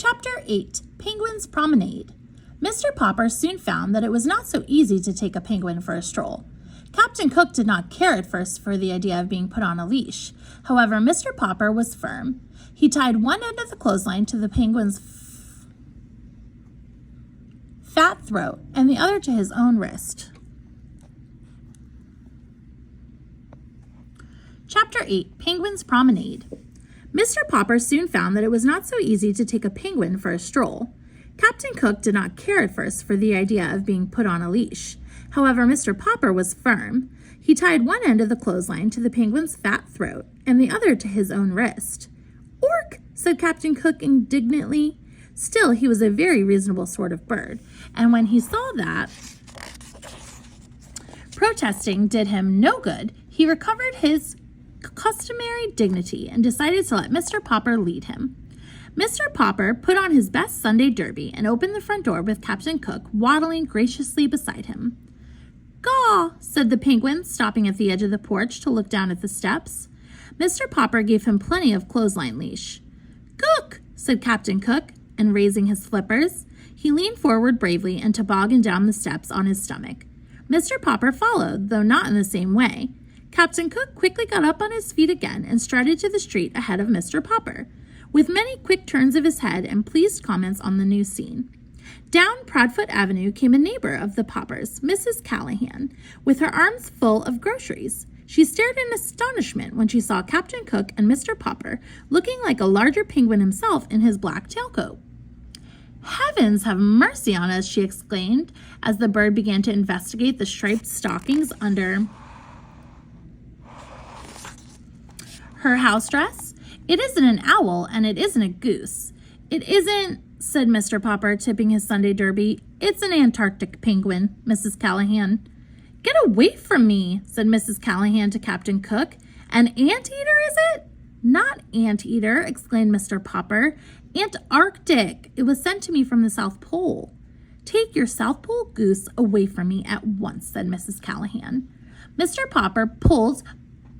Chapter 8, Penguin's Promenade. Mr. Popper soon found that it was not so easy to take a penguin for a stroll. Captain Cook did not care at first for the idea of being put on a leash. However, Mr. Popper was firm. He tied one end of the clothesline to the penguin's fat throat and the other to his own wrist. Chapter 8, Penguin's Promenade. Mr. Popper soon found that it was not so easy to take a penguin for a stroll. Captain Cook did not care at first for the idea of being put on a leash. However, Mr. Popper was firm. He tied one end of the clothesline to the penguin's fat throat and the other to his own wrist. "Ork!" said Captain Cook indignantly. Still, he was a very reasonable sort of bird, and when he saw that protesting did him no good, he recovered his customary dignity and decided to let Mr. Popper lead him. Mr. Popper put on his best Sunday derby and opened the front door with Captain Cook waddling graciously beside him. "Gaw!" said the penguin, stopping at the edge of the porch to look down at the steps. Mr. Popper gave him plenty of clothesline leash. "Cook!" said Captain Cook, and raising his flippers, he leaned forward bravely and tobogganed down the steps on his stomach. Mr. Popper followed, though not in the same way. Captain Cook quickly got up on his feet again and strutted to the street ahead of Mr. Popper, with many quick turns of his head and pleased comments on the new scene. Down Proudfoot Avenue came a neighbor of the Poppers, Mrs. Callahan, with her arms full of groceries. She stared in astonishment when she saw Captain Cook and Mr. Popper looking like a larger penguin himself in his black tailcoat. "Heavens have mercy on us," she exclaimed, as the bird began to investigate the striped stockings under her house dress. "It isn't an owl, and it isn't a goose." "It isn't," said Mr. Popper, tipping his Sunday derby. "It's an Antarctic penguin, Mrs. Callahan." "Get away from me," said Mrs. Callahan to Captain Cook. "An anteater, is it?" "Not anteater," exclaimed Mr. Popper. "Antarctic. It was sent to me from the South Pole." "Take your South Pole goose away from me at once," said Mrs. Callahan. Mr. Popper pulled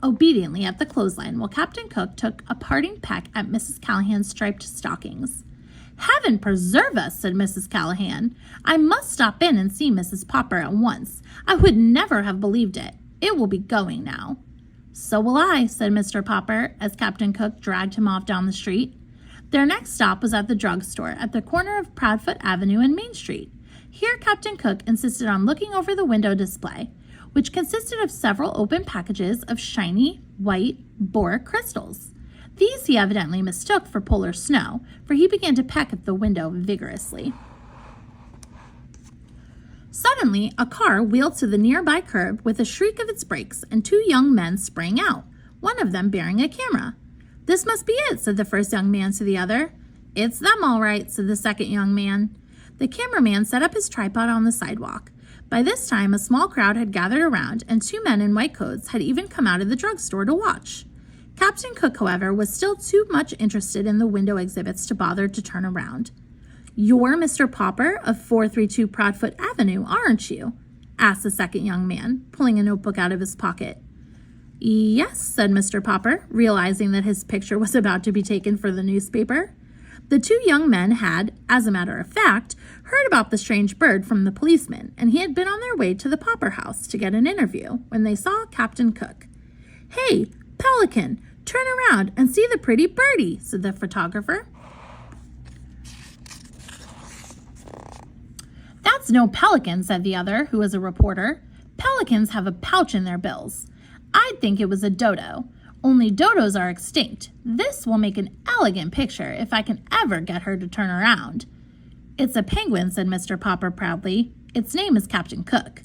obediently at the clothesline while Captain Cook took a parting peck at Mrs. Callahan's striped stockings. "Heaven preserve us," said Mrs. Callahan. "I must stop in and see Mrs. Popper at once. I would never have believed it. It will be going now." "So will I," said Mr. Popper, as Captain Cook dragged him off down the street. Their next stop was at the drugstore at the corner of Proudfoot Avenue and Main Street. Here Captain Cook insisted on looking over the window display, which consisted of several open packages of shiny, white, boric crystals. These he evidently mistook for polar snow, for he began to peck at the window vigorously. Suddenly, a car wheeled to the nearby curb with a shriek of its brakes, and two young men sprang out, one of them bearing a camera. "This must be it," said the first young man to the other. "It's them, all right," said the second young man. The cameraman set up his tripod on the sidewalk. By this time, a small crowd had gathered around, and two men in white coats had even come out of the drugstore to watch. Captain Cook, however, was still too much interested in the window exhibits to bother to turn around. "You're Mr. Popper of 432 Proudfoot Avenue, aren't you?" asked the second young man, pulling a notebook out of his pocket. "Yes," said Mr. Popper, realizing that his picture was about to be taken for the newspaper. The two young men had, as a matter of fact, heard about the strange bird from the policeman, and he had been on their way to the Popper house to get an interview when they saw Captain Cook. "Hey, Pelican, turn around and see the pretty birdie," said the photographer. "That's no pelican," said the other, who was a reporter. "Pelicans have a pouch in their bills. I'd think it was a dodo. Only dodos are extinct. This will make an elegant picture if I can ever get her to turn around." "It's a penguin," said Mr. Popper proudly. "Its name is Captain Cook."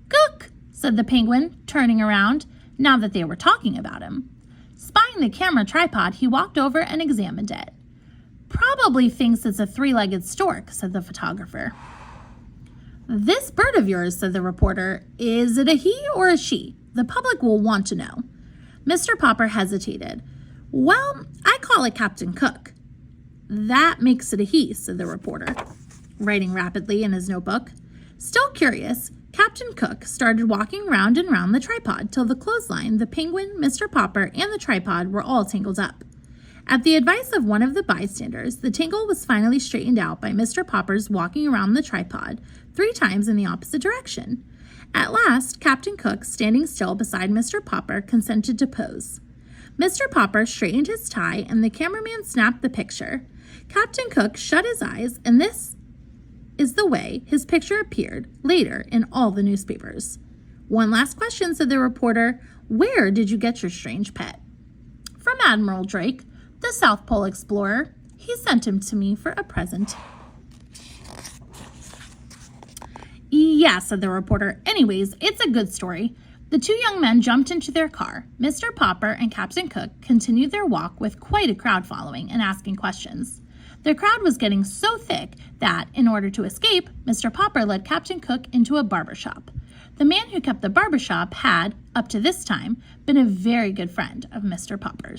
"Cook," said the penguin, turning around, now that they were talking about him. Spying the camera tripod, he walked over and examined it. "Probably thinks it's a three-legged stork," said the photographer. "This bird of yours," said the reporter, "is it a he or a she? The public will want to know." Mr. Popper hesitated. "Well, I call it Captain Cook." "That makes it a he," said the reporter, writing rapidly in his notebook. Still curious, Captain Cook started walking round and round the tripod till the clothesline, the penguin, Mr. Popper, and the tripod were all tangled up. At the advice of one of the bystanders, the tangle was finally straightened out by Mr. Popper's walking around the tripod 3 times in the opposite direction. At last, Captain Cook, standing still beside Mr. Popper, consented to pose. Mr. Popper straightened his tie, and the cameraman snapped the picture. Captain Cook shut his eyes, and this is the way his picture appeared later in all the newspapers. "One last question," said the reporter. "Where did you get your strange pet?" "From Admiral Drake, the South Pole explorer. He sent him to me for a present." "Yeah," said the reporter. "Anyways, it's a good story." The 2 young men jumped into their car. Mr. Popper and Captain Cook continued their walk with quite a crowd following and asking questions. The crowd was getting so thick that, in order to escape, Mr. Popper led Captain Cook into a barber shop. The man who kept the barber shop had, up to this time, been a very good friend of Mr. Popper's.